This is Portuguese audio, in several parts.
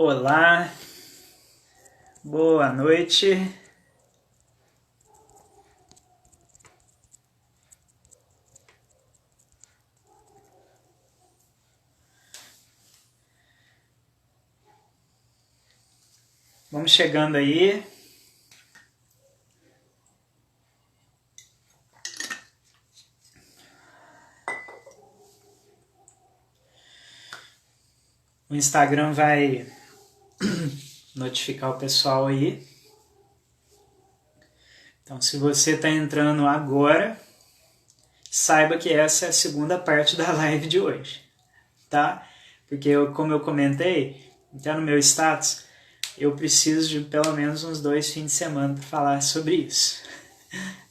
Olá, boa noite. Vamos chegando aí. O Instagram vai notificar o pessoal aí. Então, se você está entrando agora, saiba que essa é a segunda parte da live de hoje, tá? Porque, como eu comentei, até no meu status, eu preciso de pelo menos uns 2 fins de semana para falar sobre isso,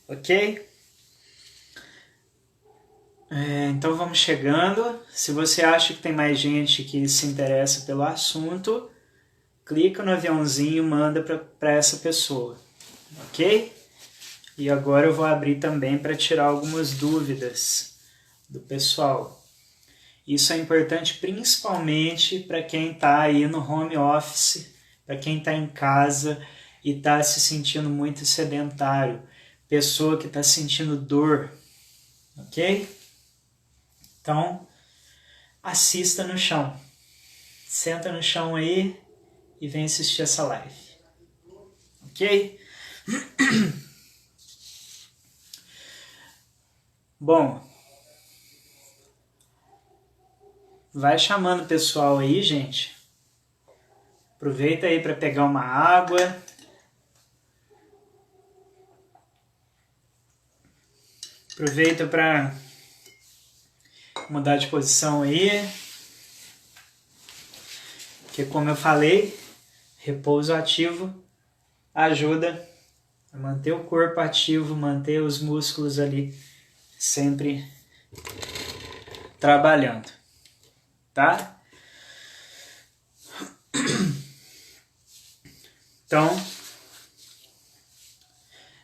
ok? Então vamos chegando. Se você acha que tem mais gente que se interessa pelo assunto, clica no aviãozinho e manda para essa pessoa, ok? E agora eu vou abrir também para tirar algumas dúvidas do pessoal. Isso é importante principalmente para quem está aí no home office, para quem está em casa e está se sentindo muito sedentário, pessoa que está sentindo dor, ok? Então, assista no chão. Senta no chão aí e vem assistir essa live. Ok? Bom, vai chamando o pessoal aí, gente. Aproveita aí para pegar uma água. Aproveita para mudar de posição aí. Porque, como eu falei, repouso ativo ajuda a manter o corpo ativo, manter os músculos ali sempre trabalhando, tá? Então,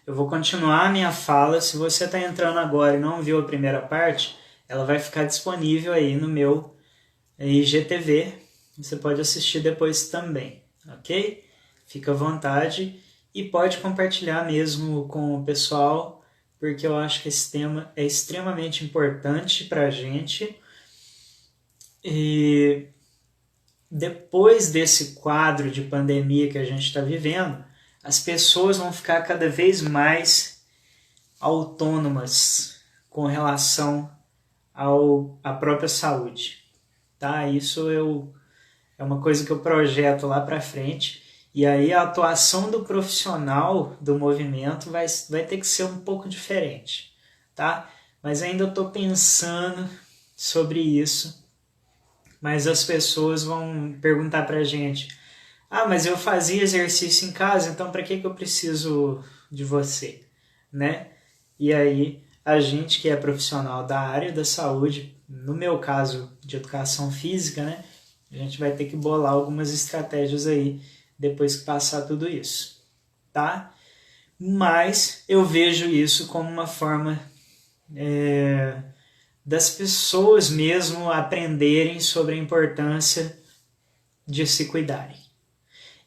eu vou continuar a minha fala. Se você está entrando agora e não viu a primeira parte, ela vai ficar disponível aí no meu IGTV. Você pode assistir depois também, ok? Fica à vontade e pode compartilhar mesmo com o pessoal, porque eu acho que esse tema é extremamente importante para a gente. E depois desse quadro de pandemia que a gente está vivendo, as pessoas vão ficar cada vez mais autônomas com relação à própria saúde, tá? Isso é uma coisa que eu projeto lá para frente, e aí a atuação do profissional do movimento vai ter que ser um pouco diferente, tá? Mas ainda estou pensando sobre isso, mas as pessoas vão perguntar para a gente: ah, mas eu fazia exercício em casa, então para que eu preciso de você, né? E aí a gente que é profissional da área da saúde, no meu caso de educação física, né? A gente vai ter que bolar algumas estratégias aí depois que passar tudo isso, tá? Mas eu vejo isso como uma forma das pessoas mesmo aprenderem sobre a importância de se cuidarem.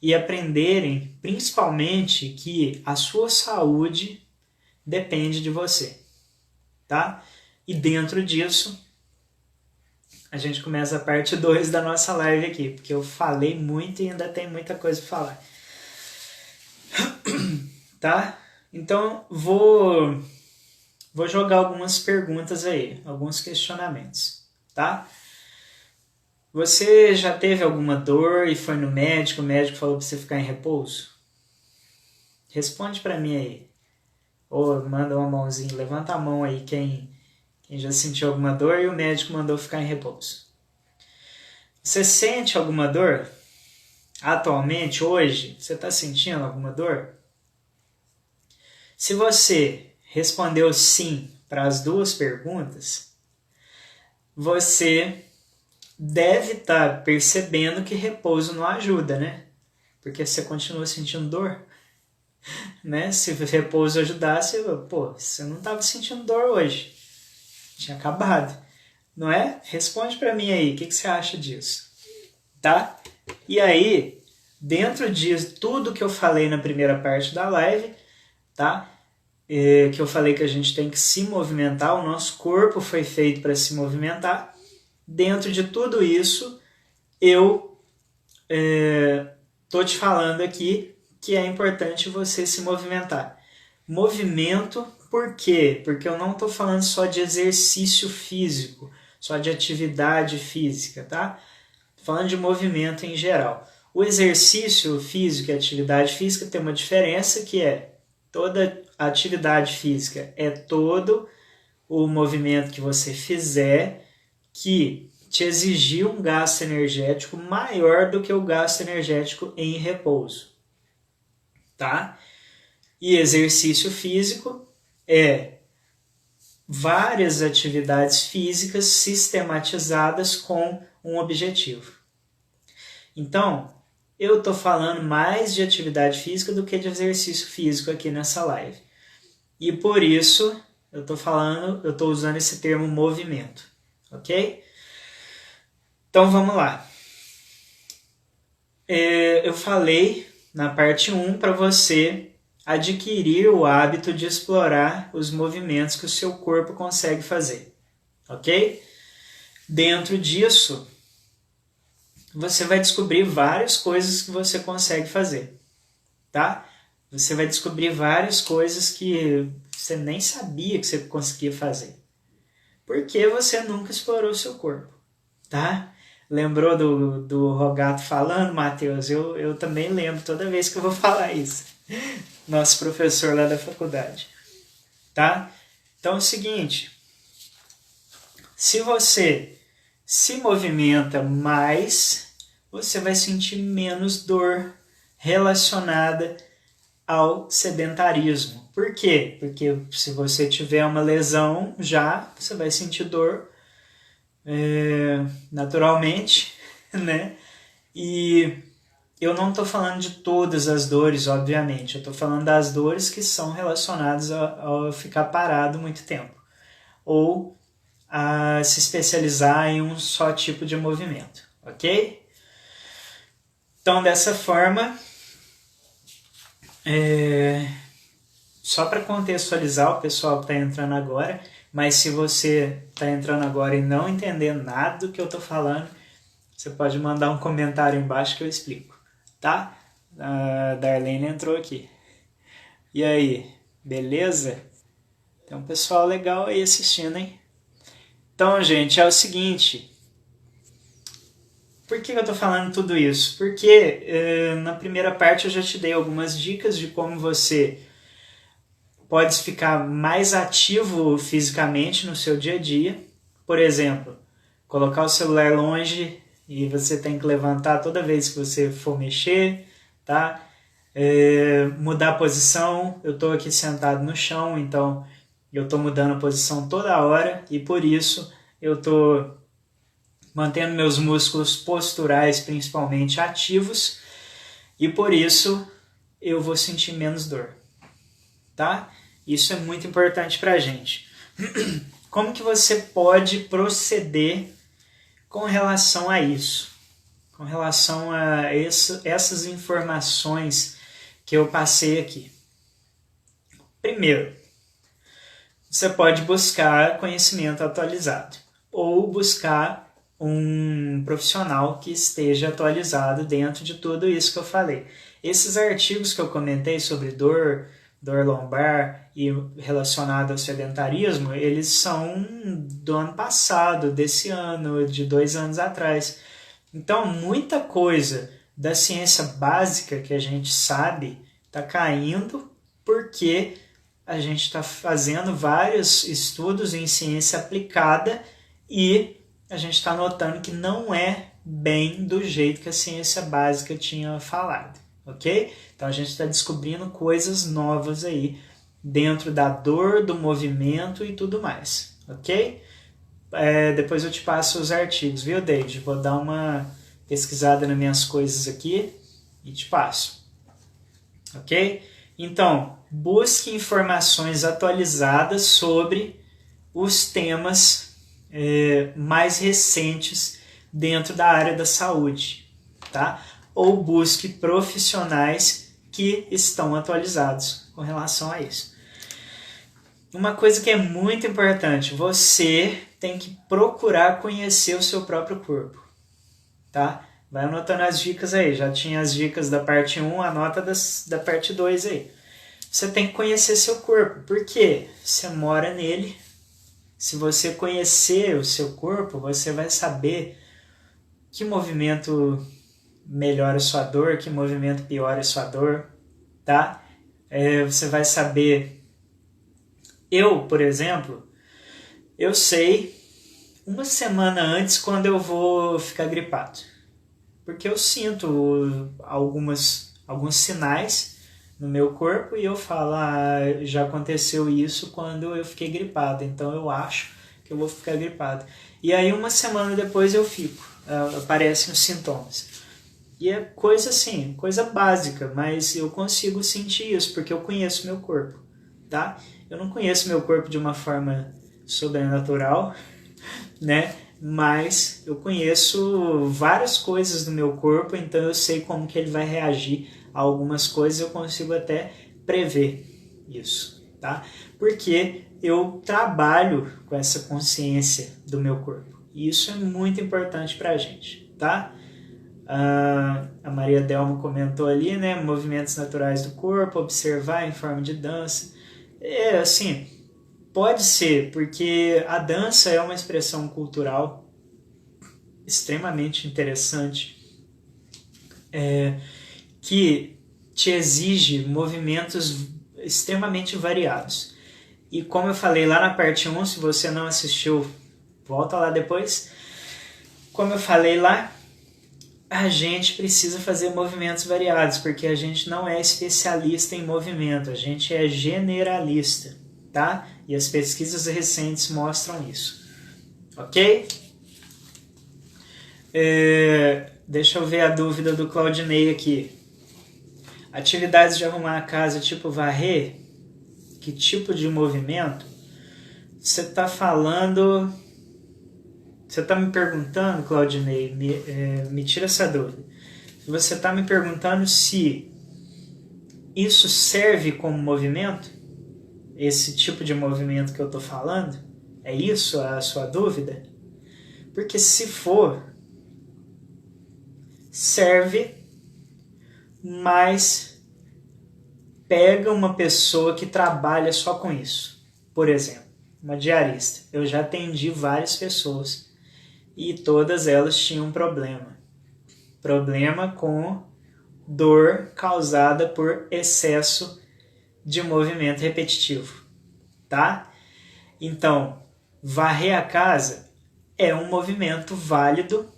E aprenderem, principalmente, que a sua saúde depende de você, tá? E dentro disso, a gente começa a parte 2 da nossa live aqui, porque eu falei muito e ainda tem muita coisa para falar. Tá? Então, vou jogar algumas perguntas aí, alguns questionamentos, tá? Você já teve alguma dor e foi no médico, o médico falou para você ficar em repouso? Responde para mim aí. Ou manda uma mãozinha, levanta a mão aí quem já sentiu alguma dor e o médico mandou ficar em repouso. Você sente alguma dor? Atualmente, hoje, você está sentindo alguma dor? Se você respondeu sim para as duas perguntas, você deve estar percebendo que repouso não ajuda, né? Porque você continua sentindo dor, né? Se repouso ajudasse, você não estava sentindo dor hoje. Tinha acabado, não é? Responde para mim aí, o que você acha disso? Tá? E aí, dentro de tudo que eu falei na primeira parte da live, tá? Que eu falei que a gente tem que se movimentar, o nosso corpo foi feito para se movimentar. Dentro de tudo isso, eu tô te falando aqui que é importante você se movimentar. Movimento, por quê? Porque eu não estou falando só de exercício físico, só de atividade física, tá? Tô falando de movimento em geral. O exercício físico e a atividade física tem uma diferença que é toda atividade física é todo o movimento que você fizer que te exigir um gasto energético maior do que o gasto energético em repouso, tá? E exercício físico é várias atividades físicas sistematizadas com um objetivo. Então, eu estou falando mais de atividade física do que de exercício físico aqui nessa live. E por isso eu estou usando esse termo movimento, ok? Então vamos lá. Eu falei na parte 1 para você adquirir o hábito de explorar os movimentos que o seu corpo consegue fazer, ok? Dentro disso, você vai descobrir várias coisas que você consegue fazer, tá? Você vai descobrir várias coisas que você nem sabia que você conseguia fazer. Porque você nunca explorou o seu corpo, tá? Lembrou do Rogato falando, Matheus? Eu também lembro toda vez que eu vou falar isso. Nosso professor lá da faculdade, tá? Então é o seguinte, se você se movimenta mais, você vai sentir menos dor relacionada ao sedentarismo. Por quê? Porque se você tiver uma lesão já, você vai sentir dor naturalmente, né? E eu não estou falando de todas as dores, obviamente. Eu estou falando das dores que são relacionadas ao ficar parado muito tempo. Ou a se especializar em um só tipo de movimento, ok? Então, dessa forma, só para contextualizar o pessoal que está entrando agora, mas se você está entrando agora e não entendendo nada do que eu estou falando, você pode mandar um comentário embaixo que eu explico, tá? A Darlene entrou aqui. E aí, beleza? Tem um pessoal legal aí assistindo, hein? Então, gente, é o seguinte. Por que eu estou falando tudo isso? Porque na primeira parte eu já te dei algumas dicas de como você pode ficar mais ativo fisicamente no seu dia a dia. Por exemplo, colocar o celular longe e você tem que levantar toda vez que você for mexer, tá? Mudar a posição. Eu estou aqui sentado no chão, então eu estou mudando a posição toda hora e por isso eu estou mantendo meus músculos posturais principalmente ativos e por isso eu vou sentir menos dor, tá? Isso é muito importante para a gente. Como que você pode proceder com relação a isso? Com relação a essas informações que eu passei aqui. Primeiro, você pode buscar conhecimento atualizado ou buscar um profissional que esteja atualizado dentro de tudo isso que eu falei. Esses artigos que eu comentei sobre dor lombar e relacionado ao sedentarismo, eles são do ano passado, desse ano, de 2 anos atrás. Então, muita coisa da ciência básica que a gente sabe está caindo porque a gente está fazendo vários estudos em ciência aplicada e a gente está notando que não é bem do jeito que a ciência básica tinha falado, ok? Então a gente está descobrindo coisas novas aí dentro da dor, do movimento e tudo mais, ok? Depois eu te passo os artigos, viu, David? Vou dar uma pesquisada nas minhas coisas aqui e te passo, ok? Então, busque informações atualizadas sobre os temas mais recentes dentro da área da saúde, tá? Ou busque profissionais que estão atualizados com relação a isso. Uma coisa que é muito importante, você tem que procurar conhecer o seu próprio corpo, tá? Vai anotando as dicas aí, já tinha as dicas da parte 1, anota da parte 2 aí. Você tem que conhecer seu corpo, porque você mora nele. Se você conhecer o seu corpo, você vai saber que movimento melhora a sua dor, que movimento piora a sua dor, tá? Você vai saber... Eu, por exemplo, eu sei uma semana antes quando eu vou ficar gripado. Porque eu sinto alguns sinais no meu corpo e eu falo, já aconteceu isso quando eu fiquei gripado, então eu acho que eu vou ficar gripado. E aí uma semana depois eu fico, aparecem os sintomas. E é coisa assim, coisa básica, mas eu consigo sentir isso porque eu conheço meu corpo, tá? Eu não conheço meu corpo de uma forma sobrenatural, né? Mas eu conheço várias coisas do meu corpo, então eu sei como que ele vai reagir a algumas coisas, eu consigo até prever isso, tá? Porque eu trabalho com essa consciência do meu corpo. E isso é muito importante pra gente, tá? A Maria Delma comentou ali, né? Movimentos naturais do corpo, observar em forma de dança. Assim, pode ser, porque a dança é uma expressão cultural extremamente interessante, que te exige movimentos extremamente variados. E como eu falei lá na parte 1, se você não assistiu, volta lá depois. Como eu falei lá, a gente precisa fazer movimentos variados, porque a gente não é especialista em movimento, a gente é generalista, tá? E as pesquisas recentes mostram isso, ok? Deixa eu ver a dúvida do Claudinei aqui. Atividades de arrumar a casa, tipo varrer, que tipo de movimento? Você está falando... Você está me perguntando, Claudinei, me tira essa dúvida. Você está me perguntando se isso serve como movimento? Esse tipo de movimento que eu estou falando? É isso a sua dúvida? Porque se for, serve, mas pega uma pessoa que trabalha só com isso. Por exemplo, uma diarista. Eu já atendi várias pessoas e todas elas tinham problema. Problema com dor causada por excesso de movimento repetitivo, tá? Então, varrer a casa é um movimento válido,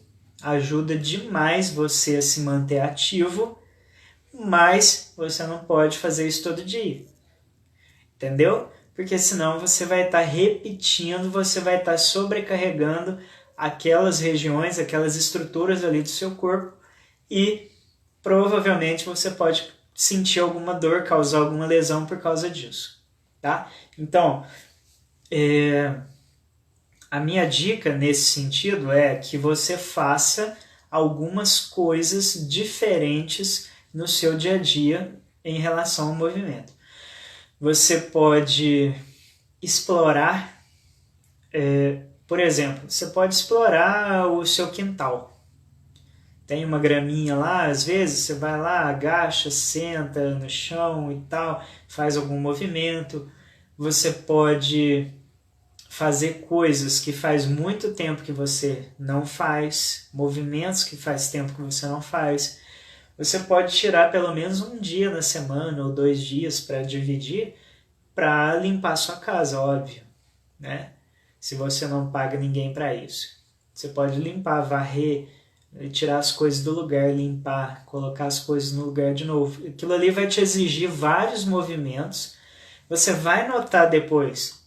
ajuda demais você a se manter ativo, mas você não pode fazer isso todo dia, entendeu? Porque senão você vai estar repetindo, você vai estar sobrecarregando aquelas regiões, aquelas estruturas ali do seu corpo e provavelmente você pode sentir alguma dor, causar alguma lesão por causa disso, tá? Então, a minha dica nesse sentido é que você faça algumas coisas diferentes no seu dia a dia em relação ao movimento. Você pode explorar, por exemplo, você pode explorar o seu quintal. Tem uma graminha lá, às vezes você vai lá, agacha, senta no chão e tal, faz algum movimento. Você pode fazer coisas que faz muito tempo que você não faz, movimentos que faz tempo que você não faz. Você pode tirar pelo menos um dia na semana ou 2 dias para dividir para limpar sua casa, óbvio, né? Se você não paga ninguém para isso. Você pode limpar, varrer, tirar as coisas do lugar, limpar, colocar as coisas no lugar de novo. Aquilo ali vai te exigir vários movimentos. Você vai notar depois,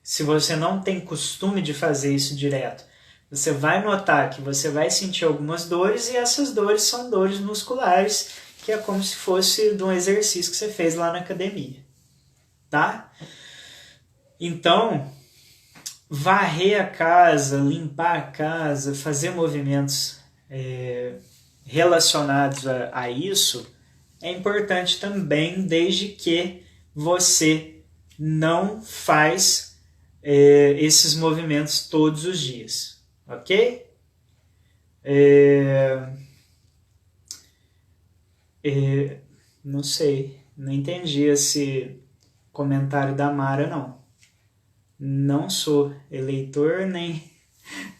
se você não tem costume de fazer isso direto, você vai notar que você vai sentir algumas dores e essas dores são dores musculares, que é como se fosse de um exercício que você fez lá na academia, tá? Então, varrer a casa, limpar a casa, fazer movimentos relacionados a isso é importante também, desde que você não faz esses movimentos todos os dias, ok? Não sei, não entendi esse comentário da Mara, não. Não sou eleitor nem...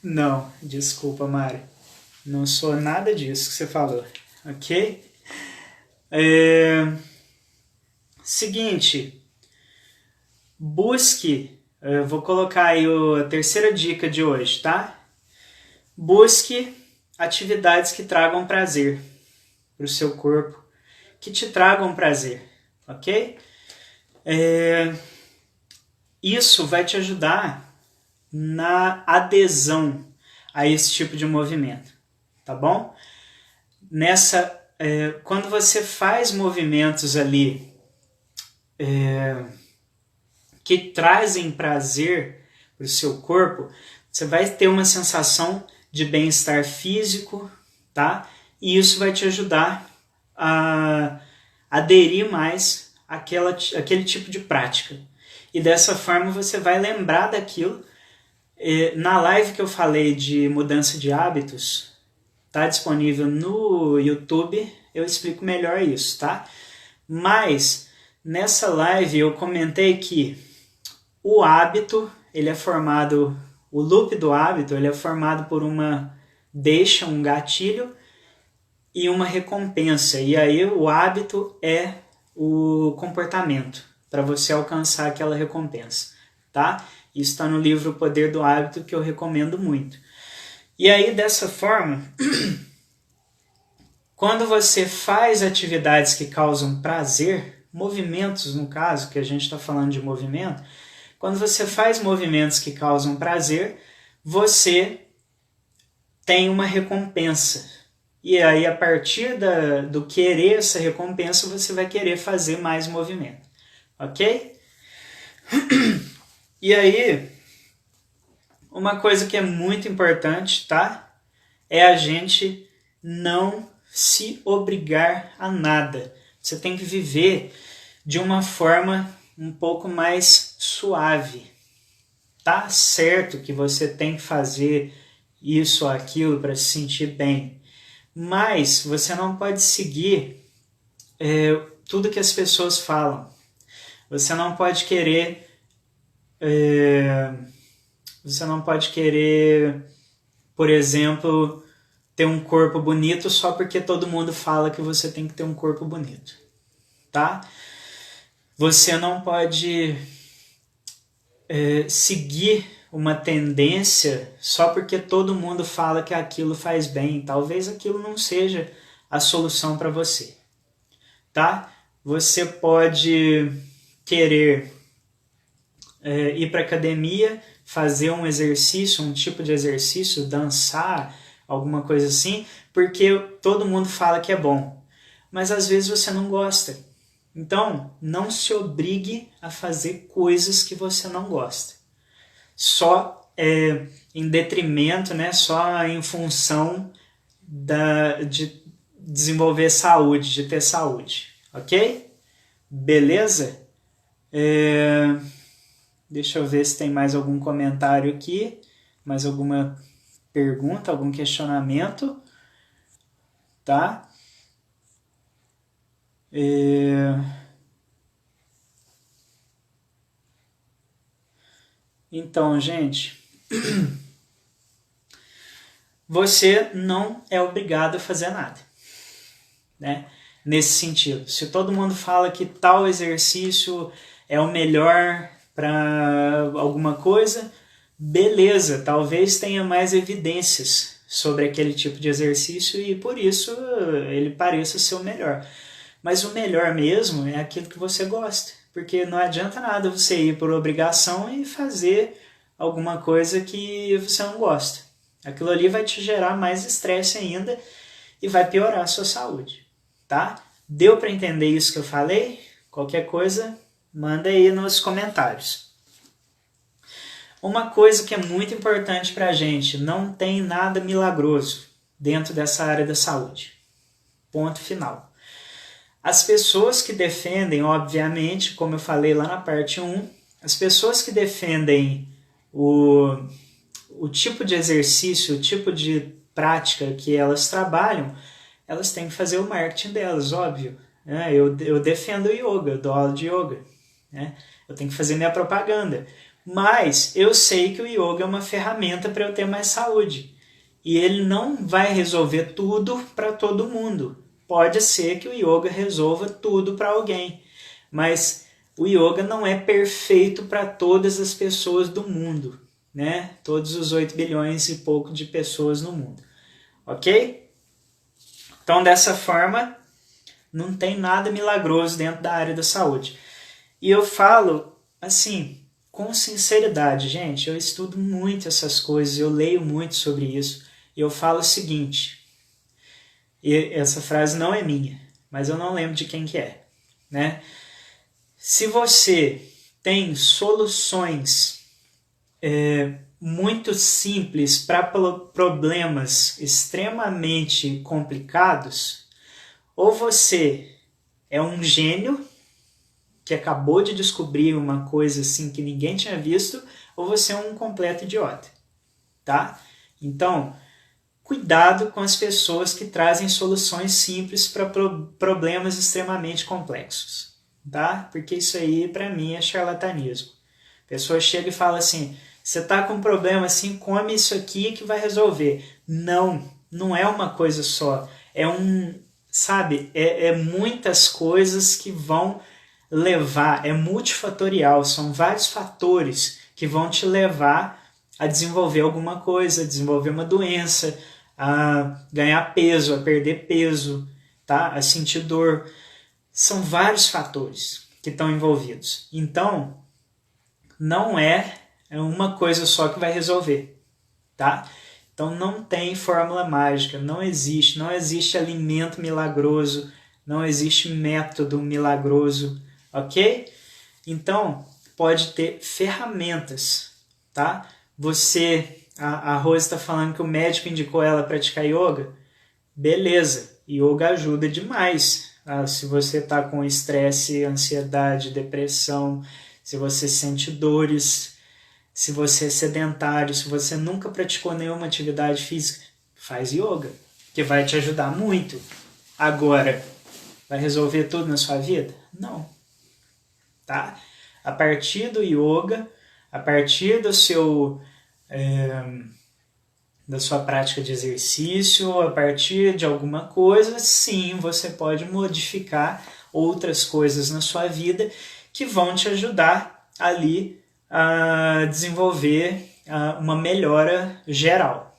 Não, desculpa, Mara. Não sou nada disso que você falou, ok? Seguinte, busque, eu vou colocar aí a terceira dica de hoje, tá? Busque atividades que tragam prazer para o seu corpo, que te tragam prazer, ok? Isso vai te ajudar na adesão a esse tipo de movimento, tá bom? Quando você faz movimentos ali que trazem prazer para o seu corpo, você vai ter uma sensação de bem-estar físico, tá? E isso vai te ajudar a aderir mais àquele tipo de prática. E dessa forma você vai lembrar daquilo. Na live que eu falei de mudança de hábitos, tá disponível no YouTube, eu explico melhor isso, tá? Mas nessa live eu comentei que o hábito, ele é formado, o loop do hábito, ele é formado por uma deixa, um gatilho e uma recompensa. E aí o hábito é o comportamento para você alcançar aquela recompensa, tá? Isso está no livro O Poder do Hábito, que eu recomendo muito. E aí, dessa forma, quando você faz atividades que causam prazer, movimentos no caso, que a gente está falando de movimento, quando você faz movimentos que causam prazer, você tem uma recompensa. E aí, a partir do querer essa recompensa, você vai querer fazer mais movimento. Ok? E aí, uma coisa que é muito importante, tá? É a gente não se obrigar a nada. Você tem que viver de uma forma um pouco mais suave. Tá certo que você tem que fazer isso ou aquilo para se sentir bem, mas você não pode seguir tudo que as pessoas falam. Você não pode querer por exemplo, ter um corpo bonito só porque todo mundo fala que você tem que ter um corpo bonito, tá? Você não pode seguir uma tendência só porque todo mundo fala que aquilo faz bem. Talvez aquilo não seja a solução para você, tá? Você pode querer ir para academia, fazer um exercício, um tipo de exercício, dançar, alguma coisa assim, porque todo mundo fala que é bom. Mas às vezes você não gosta. Então, não se obrigue a fazer coisas que você não gosta. Só em detrimento, né? Só em função de desenvolver saúde, de ter saúde. Ok? Beleza? Deixa eu ver se tem mais algum comentário aqui, mais alguma pergunta, algum questionamento, tá? Então, gente, você não é obrigado a fazer nada, né? Nesse sentido, se todo mundo fala que tal exercício é o melhor para alguma coisa, beleza, talvez tenha mais evidências sobre aquele tipo de exercício e por isso ele pareça ser o melhor. Mas o melhor mesmo é aquilo que você gosta, porque não adianta nada você ir por obrigação e fazer alguma coisa que você não gosta. Aquilo ali vai te gerar mais estresse ainda e vai piorar a sua saúde, tá? Deu para entender isso que eu falei? Qualquer coisa, manda aí nos comentários. Uma coisa que é muito importante pra gente, não tem nada milagroso. dentro dessa área da saúde. Ponto final. As pessoas que defendem, obviamente, como eu falei lá na parte 1, as pessoas que defendem o tipo de exercício, o tipo de prática que elas trabalham, elas têm que fazer o marketing delas, óbvio. Eu defendo o yoga, eu dou aula de yoga. Eu tenho que fazer minha propaganda. Mas eu sei que o yoga é uma ferramenta para eu ter mais saúde. E ele não vai resolver tudo para todo mundo. Pode ser que o yoga resolva tudo para alguém. Mas o yoga não é perfeito para todas as pessoas do mundo. Né? Todos os 8 bilhões e pouco de pessoas no mundo. Ok? Então, dessa forma, não tem nada milagroso dentro da área da saúde. E eu falo, assim, com sinceridade, gente, eu estudo muito essas coisas, eu leio muito sobre isso, e eu falo o seguinte, e essa frase não é minha, mas eu não lembro de quem que é, né? Se você tem soluções muito simples para problemas extremamente complicados, ou você é um gênio que acabou de descobrir uma coisa assim que ninguém tinha visto, ou você é um completo idiota, tá? Então, cuidado com as pessoas que trazem soluções simples para problemas extremamente complexos, tá? Porque isso aí, para mim, é charlatanismo. A pessoa chega e fala assim, você tá com um problema assim, come isso aqui que vai resolver. Não, não é uma coisa só. É muitas coisas que vão levar, é multifatorial, são vários fatores que vão te levar a desenvolver alguma coisa, a desenvolver uma doença, a ganhar peso, a perder peso, tá? A sentir dor. São vários fatores que estão envolvidos. Então, não é uma coisa só que vai resolver, tá? Então não tem fórmula mágica, não existe alimento milagroso, não existe método milagroso, ok? Então pode ter ferramentas, tá? A Rose está falando que o médico indicou ela praticar yoga, beleza, yoga ajuda demais. Se você está com estresse, ansiedade, depressão, se você sente dores, se você é sedentário, se você nunca praticou nenhuma atividade física, faz yoga, que vai te ajudar muito. Agora, vai resolver tudo na sua vida? Não. Tá? A partir do yoga, a partir da sua prática de exercício, a partir de alguma coisa, sim, você pode modificar outras coisas na sua vida que vão te ajudar ali a desenvolver uma melhora geral,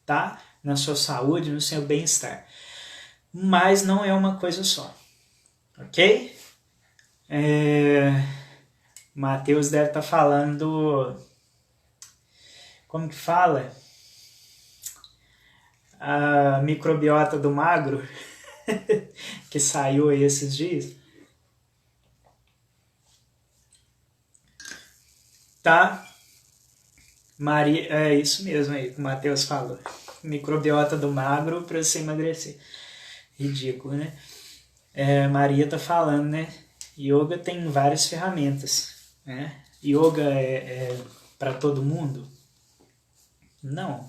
tá? Na sua saúde, no seu bem-estar. Mas não é uma coisa só, ok? Matheus deve estar falando... Como que fala? A microbiota do magro, que saiu aí esses dias. Tá? Maria, é isso mesmo aí que o Matheus falou. Microbiota do magro para você emagrecer. Ridículo, né? Maria tá falando, né? Yoga tem várias ferramentas, né? Yoga é para todo mundo? Não.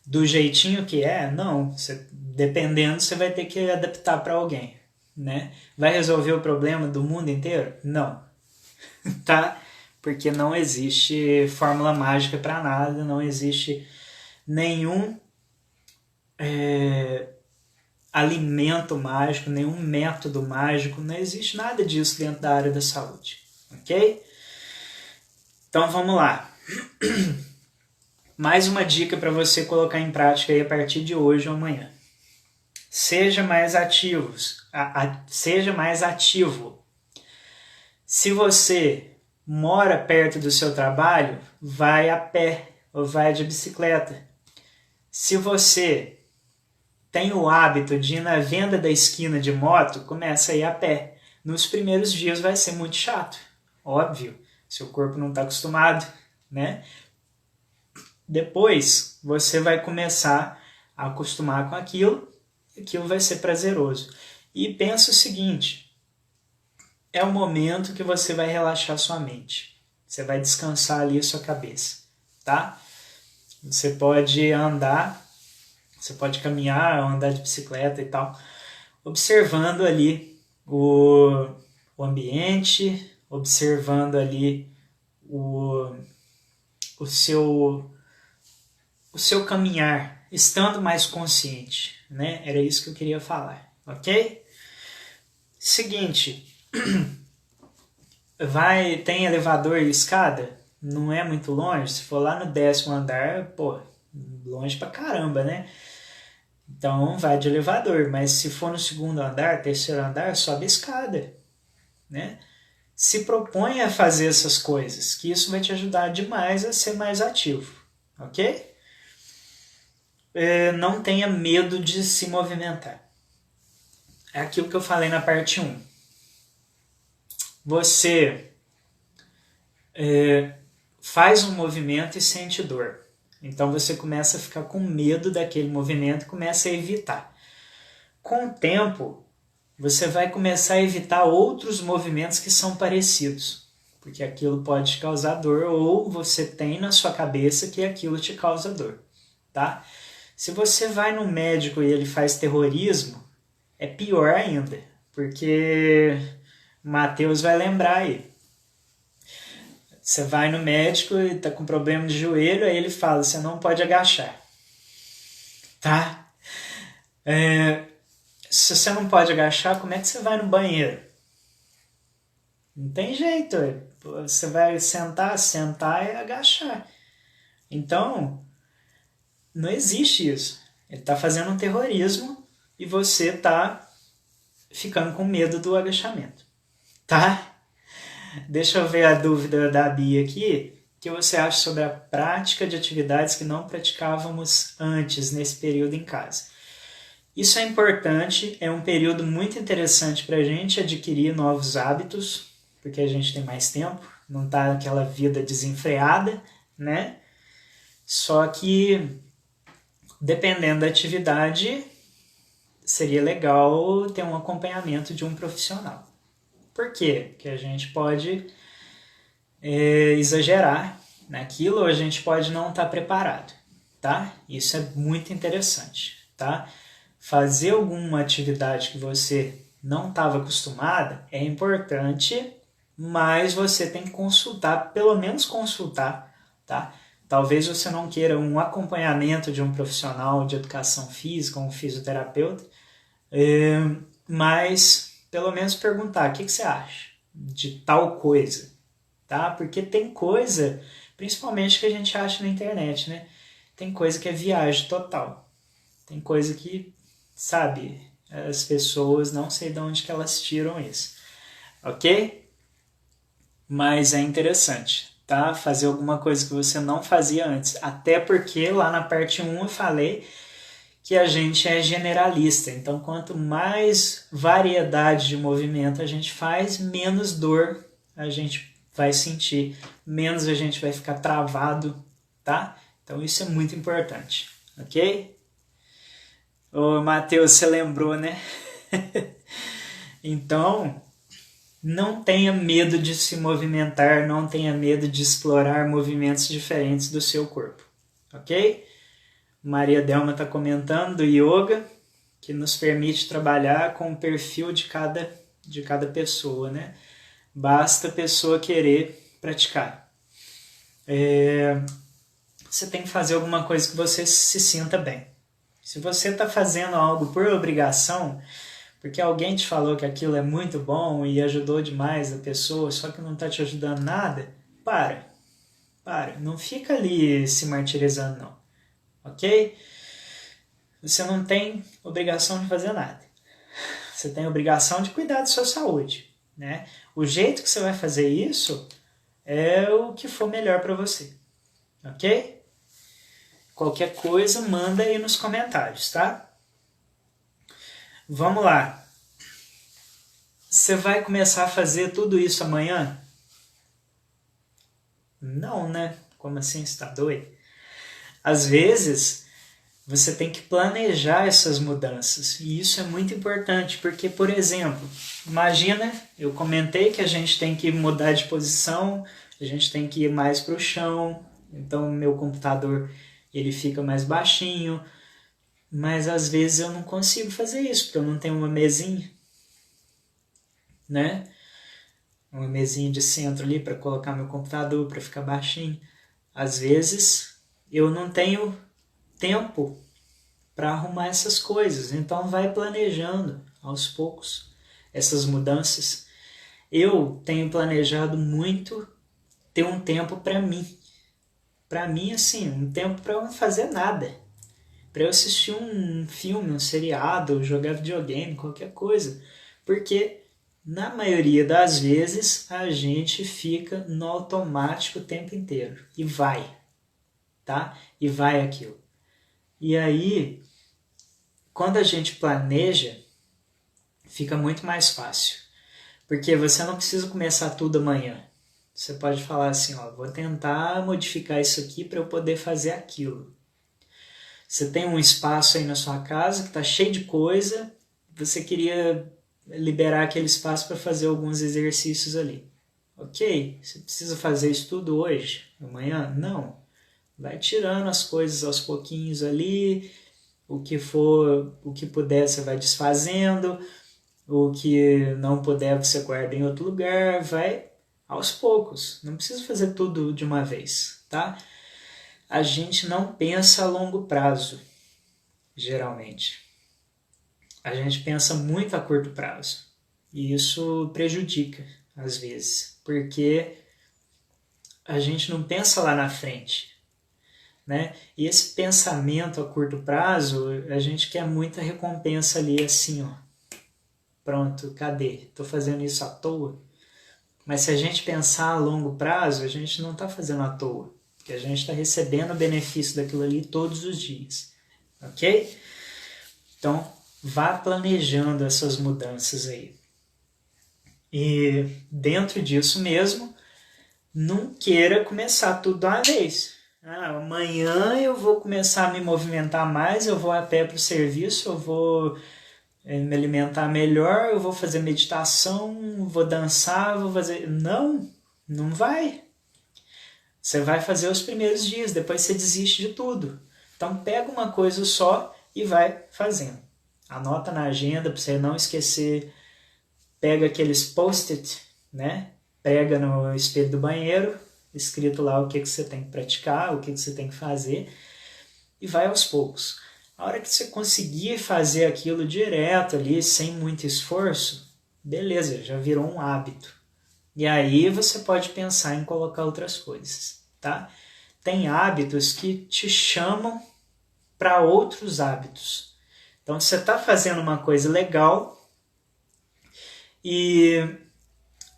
Do jeitinho que não. Dependendo, você vai ter que adaptar para alguém, né? Vai resolver o problema do mundo inteiro? Não. Tá? Porque não existe fórmula mágica para nada, não existe nenhum alimento mágico, nenhum método mágico, não existe nada disso dentro da área da saúde, ok? Então vamos lá. Mais uma dica para você colocar em prática aí a partir de hoje ou amanhã. Seja mais seja mais ativo. Se você mora perto do seu trabalho, vai a pé ou vai de bicicleta. Se você tem o hábito de ir na venda da esquina de moto, começa a ir a pé. Nos primeiros dias vai ser muito chato, óbvio, seu corpo não está acostumado, né? Depois você vai começar a acostumar com aquilo, e aquilo vai ser prazeroso. E pensa o seguinte, é o momento que você vai relaxar sua mente. Você vai descansar ali a sua cabeça, tá? Você pode andar, você pode caminhar, andar de bicicleta e tal, observando ali o ambiente, observando ali o seu caminhar, estando mais consciente, né? Era isso que eu queria falar, ok? Seguinte, tem elevador e escada? Não é muito longe? Se for lá no 10º andar, pô, longe pra caramba, né? Então vai de elevador, mas se for no 2º andar, 3º andar, sobe a escada, né? Se propõe a fazer essas coisas, que isso vai te ajudar demais a ser mais ativo, ok? Não tenha medo de se movimentar. É aquilo que eu falei na parte 1. Você faz um movimento e sente dor. Então você começa a ficar com medo daquele movimento e começa a evitar. Com o tempo, você vai começar a evitar outros movimentos que são parecidos, porque aquilo pode te causar dor ou você tem na sua cabeça que aquilo te causa dor, tá? Se você vai no médico e ele faz terrorismo, é pior ainda, porque Matheus vai lembrar aí. Você vai no médico e tá com problema de joelho, aí ele fala, você não pode agachar, tá? Se você não pode agachar, como é que você vai no banheiro? Não tem jeito, você vai sentar e agachar. Então, não existe isso. Ele está fazendo um terrorismo e você está ficando com medo do agachamento, tá? Deixa eu ver a dúvida da Bia aqui. O que você acha sobre a prática de atividades que não praticávamos antes, nesse período em casa? Isso é importante, é um período muito interessante para a gente adquirir novos hábitos, porque a gente tem mais tempo, não está aquela vida desenfreada, né? Só que, dependendo da atividade, seria legal ter um acompanhamento de um profissional. Por quê? Porque a gente pode exagerar naquilo ou a gente pode não estar preparado, tá? Isso é muito interessante, tá? Fazer alguma atividade que você não estava acostumada é importante, mas você tem que consultar, pelo menos consultar, tá? Talvez você não queira um acompanhamento de um profissional de educação física, um fisioterapeuta, mas pelo menos perguntar, o que você acha de tal coisa, tá? Porque tem coisa, principalmente que a gente acha na internet, né? Tem coisa que é viagem total. Tem coisa que, sabe, as pessoas, não sei de onde que elas tiram isso, ok? Mas é interessante, tá? Fazer alguma coisa que você não fazia antes. Até porque lá na parte 1 eu falei que a gente é generalista. Então, quanto mais variedade de movimento a gente faz, menos dor a gente vai sentir, menos a gente vai ficar travado, tá? Então, isso é muito importante, ok? Ô, Matheus, você lembrou, né? Então, não tenha medo de se movimentar, não tenha medo de explorar movimentos diferentes do seu corpo, ok? Maria Delma está comentando do yoga, que nos permite trabalhar com o perfil de cada pessoa, né? Basta a pessoa querer praticar. Você tem que fazer alguma coisa que você se sinta bem. Se você está fazendo algo por obrigação, porque alguém te falou que aquilo é muito bom e ajudou demais a pessoa, só que não está te ajudando nada, para. Não fica ali se martirizando, não. Ok? Você não tem obrigação de fazer nada. Você tem obrigação de cuidar da sua saúde, né? O jeito que você vai fazer isso é o que for melhor para você, ok? Qualquer coisa, manda aí nos comentários, tá? Vamos lá. Você vai começar a fazer tudo isso amanhã? Não, né? Como assim? Você tá doido? Às vezes, você tem que planejar essas mudanças. E isso é muito importante, porque, por exemplo, imagina, eu comentei que a gente tem que mudar de posição, a gente tem que ir mais para o chão, então meu computador ele fica mais baixinho, mas às vezes eu não consigo fazer isso, porque eu não tenho uma mesinha, né? Uma mesinha de centro ali para colocar meu computador, para ficar baixinho. Às vezes eu não tenho tempo para arrumar essas coisas, então vai planejando aos poucos essas mudanças. Eu tenho planejado muito ter um tempo para mim. Para mim, assim, um tempo para eu não fazer nada. Para eu assistir um filme, um seriado, jogar videogame, qualquer coisa. Porque na maioria das vezes a gente fica no automático o tempo inteiro. E vai, tá? E vai aquilo. E aí, quando a gente planeja, fica muito mais fácil. Porque você não precisa começar tudo amanhã. Você pode falar assim, ó, vou tentar modificar isso aqui para eu poder fazer aquilo. Você tem um espaço aí na sua casa que está cheio de coisa, você queria liberar aquele espaço para fazer alguns exercícios ali. Ok, você precisa fazer isso tudo hoje, amanhã? Não. Vai tirando as coisas aos pouquinhos ali, o que puder você vai desfazendo, o que não puder você guarda em outro lugar, vai aos poucos. Não precisa fazer tudo de uma vez, tá? A gente não pensa a longo prazo, geralmente. A gente pensa muito a curto prazo. E isso prejudica, às vezes, porque a gente não pensa lá na frente, né? E esse pensamento a curto prazo, a gente quer muita recompensa ali, assim, ó. Pronto, cadê? Estou fazendo isso à toa? Mas se a gente pensar a longo prazo, a gente não está fazendo à toa, porque a gente está recebendo o benefício daquilo ali todos os dias, ok? Então, vá planejando essas mudanças aí. E dentro disso mesmo, não queira começar tudo de uma vez. Amanhã eu vou começar a me movimentar mais, eu vou a pé para o serviço, eu vou me alimentar melhor, eu vou fazer meditação, vou dançar, vou fazer... Não, não vai. Você vai fazer os primeiros dias, depois você desiste de tudo. Então pega uma coisa só e vai fazendo. Anota na agenda para você não esquecer. Pega aqueles post-it, né? Pega no espelho do banheiro, escrito lá o que você tem que praticar, o que você tem que fazer, e vai aos poucos. A hora que você conseguir fazer aquilo direto ali, sem muito esforço, beleza, já virou um hábito. E aí você pode pensar em colocar outras coisas, tá? Tem hábitos que te chamam para outros hábitos. Então você está fazendo uma coisa legal e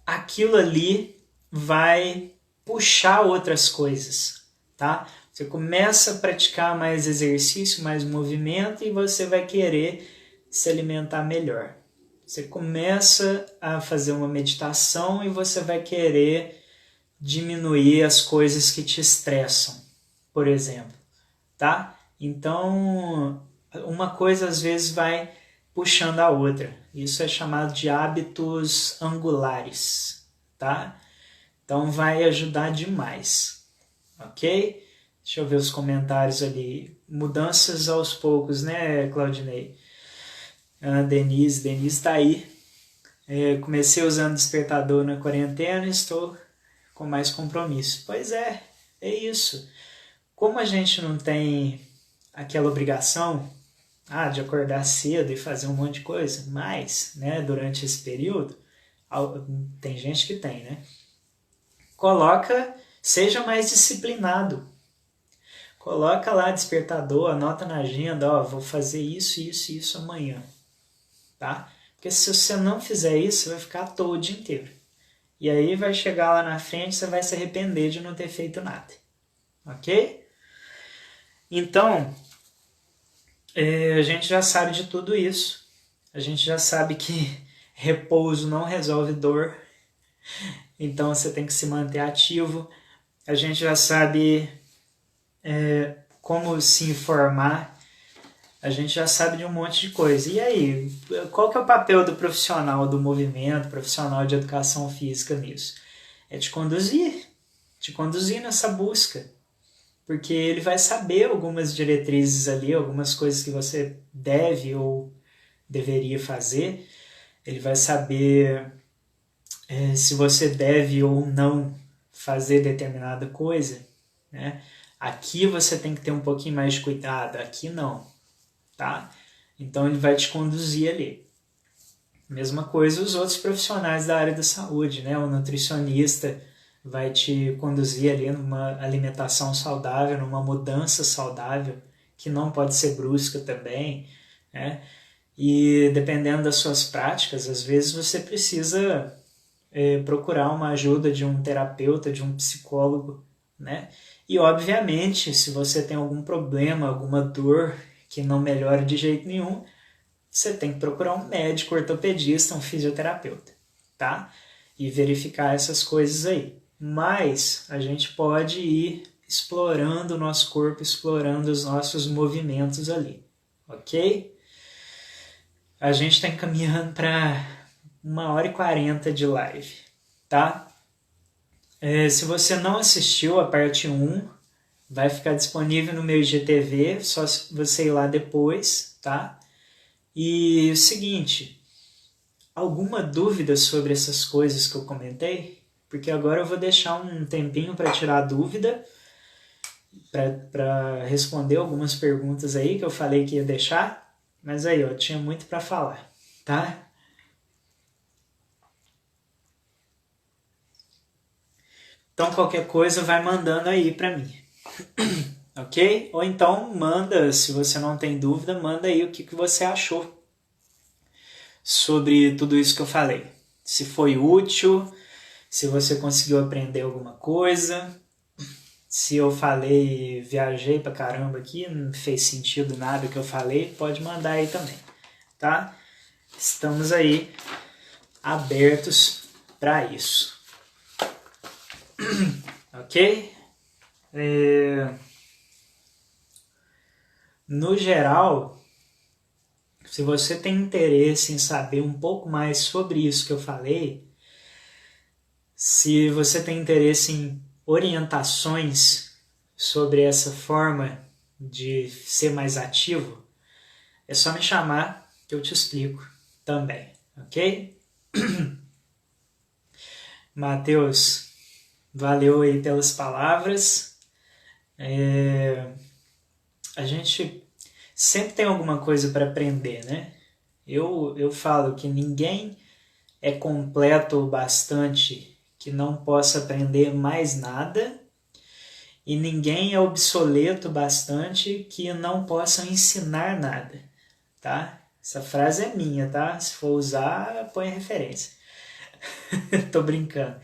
aquilo ali vai puxar outras coisas, tá? Você começa a praticar mais exercício, mais movimento e você vai querer se alimentar melhor. Você começa a fazer uma meditação e você vai querer diminuir as coisas que te estressam, por exemplo, tá? Então, uma coisa às vezes vai puxando a outra. Isso é chamado de hábitos angulares, tá? Então vai ajudar demais, ok? Deixa eu ver os comentários ali. Mudanças aos poucos, né, Claudinei? Denise está aí. Comecei usando despertador na quarentena e estou com mais compromisso. Pois é isso. Como a gente não tem aquela obrigação de acordar cedo e fazer um monte de coisa, mas, né, durante esse período, tem gente que tem, né? Seja mais disciplinado. Coloca lá despertador, anota na agenda, vou fazer isso, isso e isso amanhã, tá? Porque se você não fizer isso, você vai ficar à toa o dia inteiro. E aí vai chegar lá na frente, você vai se arrepender de não ter feito nada, ok? Então, a gente já sabe de tudo isso. A gente já sabe que repouso não resolve dor, então você tem que se manter ativo. A gente já sabe como se informar. a gente já sabe de um monte de coisa. E aí, qual que é o papel do profissional do movimento, profissional de educação física nisso? É te conduzir nessa busca, porque ele vai saber algumas diretrizes ali, algumas coisas que você deve ou deveria fazer, ele vai saber se você deve ou não fazer determinada coisa, né? Aqui você tem que ter um pouquinho mais de cuidado, aqui não, tá? Então ele vai te conduzir ali. Mesma coisa os outros profissionais da área da saúde, né? O nutricionista vai te conduzir ali numa alimentação saudável, numa mudança saudável, que não pode ser brusca também, né? E dependendo das suas práticas, às vezes você precisa procurar uma ajuda de um terapeuta, de um psicólogo, né? E obviamente, se você tem algum problema, alguma dor que não melhora de jeito nenhum, você tem que procurar um médico, ortopedista, um fisioterapeuta, tá? E verificar essas coisas aí. Mas a gente pode ir explorando o nosso corpo, explorando os nossos movimentos ali, ok? A gente está encaminhando para 1h40 de live, tá? Se você não assistiu a parte 1, vai ficar disponível no meu IGTV, só você ir lá depois, tá? E o seguinte, alguma dúvida sobre essas coisas que eu comentei? Porque agora eu vou deixar um tempinho para tirar a dúvida, para responder algumas perguntas aí que eu falei que ia deixar, mas aí, ó, tinha muito para falar, tá? Então qualquer coisa vai mandando aí para mim, ok? Ou então manda, se você não tem dúvida, manda aí o que você achou sobre tudo isso que eu falei. Se foi útil, se você conseguiu aprender alguma coisa, se eu falei, viajei pra caramba aqui, não fez sentido nada que eu falei, pode mandar aí também, tá? Estamos aí abertos para isso. Ok? No geral, se você tem interesse em saber um pouco mais sobre isso que eu falei, se você tem interesse em orientações sobre essa forma de ser mais ativo, é só me chamar que eu te explico também, ok? Matheus, valeu aí pelas palavras. A gente sempre tem alguma coisa para aprender, né? Eu falo que ninguém é completo o bastante que não possa aprender mais nada e ninguém é obsoleto bastante que não possa ensinar nada, tá? Essa frase é minha, tá? Se for usar, põe a referência. Tô brincando.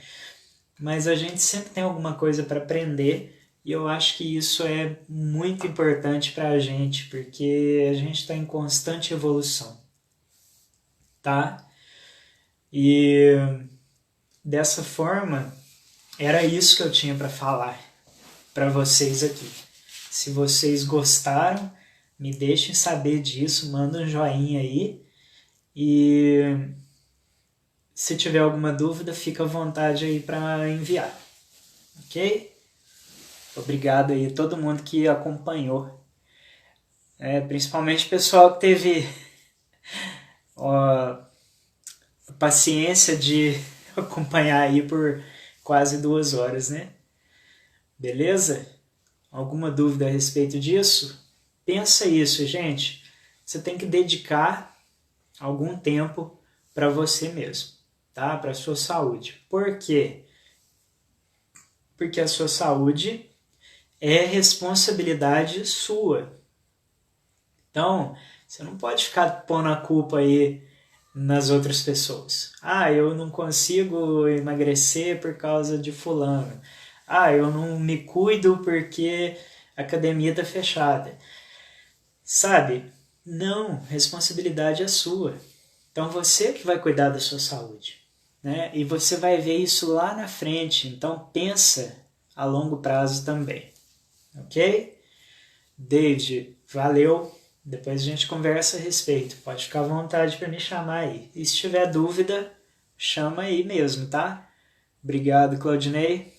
Mas a gente sempre tem alguma coisa para aprender e eu acho que isso é muito importante para a gente, porque a gente está em constante evolução, tá? E dessa forma, era isso que eu tinha para falar para vocês aqui. Se vocês gostaram, me deixem saber disso, manda um joinha aí. E se tiver alguma dúvida, fica à vontade aí para enviar. Ok? Obrigado aí a todo mundo que acompanhou. Principalmente o pessoal que teve a paciência de acompanhar aí por quase 2 horas, né? Beleza? Alguma dúvida a respeito disso? Pensa isso, gente. Você tem que dedicar algum tempo para você mesmo, tá? Para a sua saúde. Por quê? Porque a sua saúde é responsabilidade sua. Então, você não pode ficar pondo a culpa aí nas outras pessoas. Ah, eu não consigo emagrecer por causa de fulano. Ah, eu não me cuido porque a academia está fechada. Sabe? Não, responsabilidade é sua. Então você que vai cuidar da sua saúde, né? E você vai ver isso lá na frente. Então pensa a longo prazo também, ok? David, valeu. Depois a gente conversa a respeito. Pode ficar à vontade para me chamar aí. E se tiver dúvida, chama aí mesmo, tá? Obrigado, Claudinei.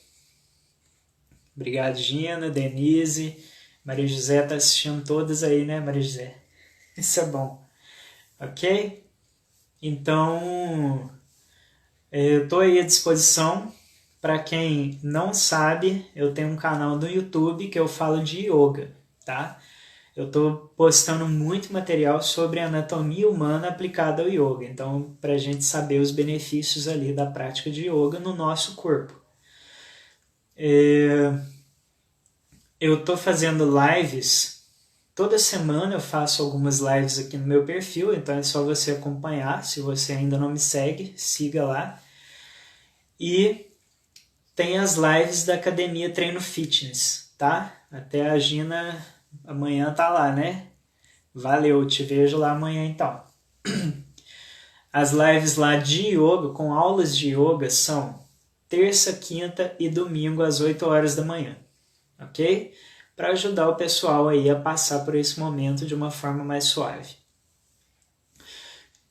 Obrigado, Gina, Denise. Maria José tá assistindo todas aí, né, Maria José? Isso é bom. Ok? Então, eu estou aí à disposição. Para quem não sabe, eu tenho um canal no YouTube que eu falo de yoga, tá? Eu estou postando muito material sobre anatomia humana aplicada ao yoga. Então, para a gente saber os benefícios ali da prática de yoga no nosso corpo. Eu estou fazendo lives. Toda semana eu faço algumas lives aqui no meu perfil, então é só você acompanhar. Se você ainda não me segue, siga lá. E tem as lives da Academia Treino Fitness, tá? Até a Gina amanhã tá lá, né? Valeu, te vejo lá amanhã então. As lives lá de yoga, com aulas de yoga, são terça, quinta e domingo às 8 horas da manhã, ok? Para ajudar o pessoal aí a passar por esse momento de uma forma mais suave.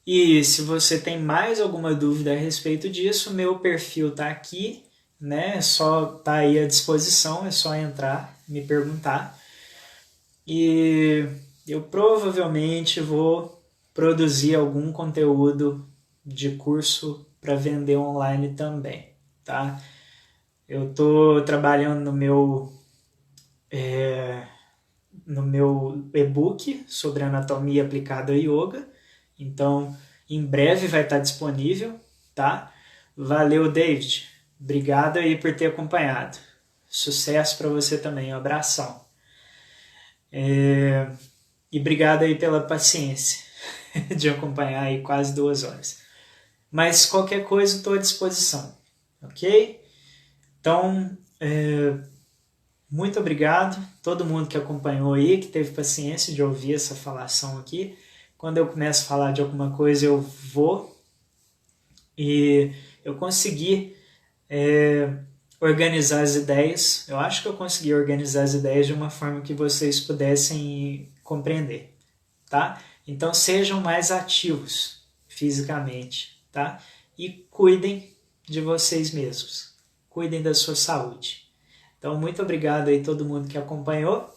E se você tem mais alguma dúvida a respeito disso, meu perfil tá aqui, né? Só tá aí à disposição, é só entrar, me perguntar. E eu provavelmente vou produzir algum conteúdo de curso para vender online também, tá? Eu tô trabalhando no meu e-book sobre anatomia aplicada a yoga, então em breve vai estar disponível, tá? Valeu, David. Obrigado aí por ter acompanhado. Sucesso para você também. Um abração. E obrigado aí pela paciência de acompanhar aí quase 2 horas. Mas qualquer coisa estou à disposição, ok? Então, muito obrigado a todo mundo que acompanhou aí, que teve paciência de ouvir essa falação aqui. Quando eu começo a falar de alguma coisa, eu vou. E eu consegui organizar as ideias. Eu acho que eu consegui organizar as ideias de uma forma que vocês pudessem compreender, tá? Então sejam mais ativos fisicamente, tá? E cuidem de vocês mesmos. Cuidem da sua saúde. Então muito obrigado aí a todo mundo que acompanhou.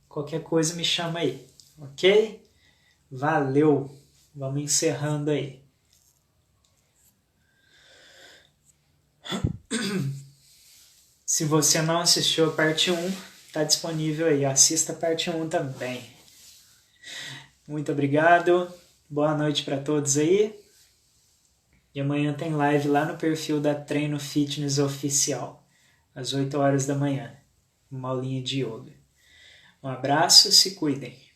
Qualquer coisa me chama aí, ok? Valeu! Vamos encerrando aí. Se você não assistiu a parte 1, está disponível aí. Assista a parte 1 também. Muito obrigado. Boa noite para todos aí. E amanhã tem live lá no perfil da Treino Fitness Oficial, às 8 horas da manhã. Uma aulinha de yoga. Um abraço, se cuidem.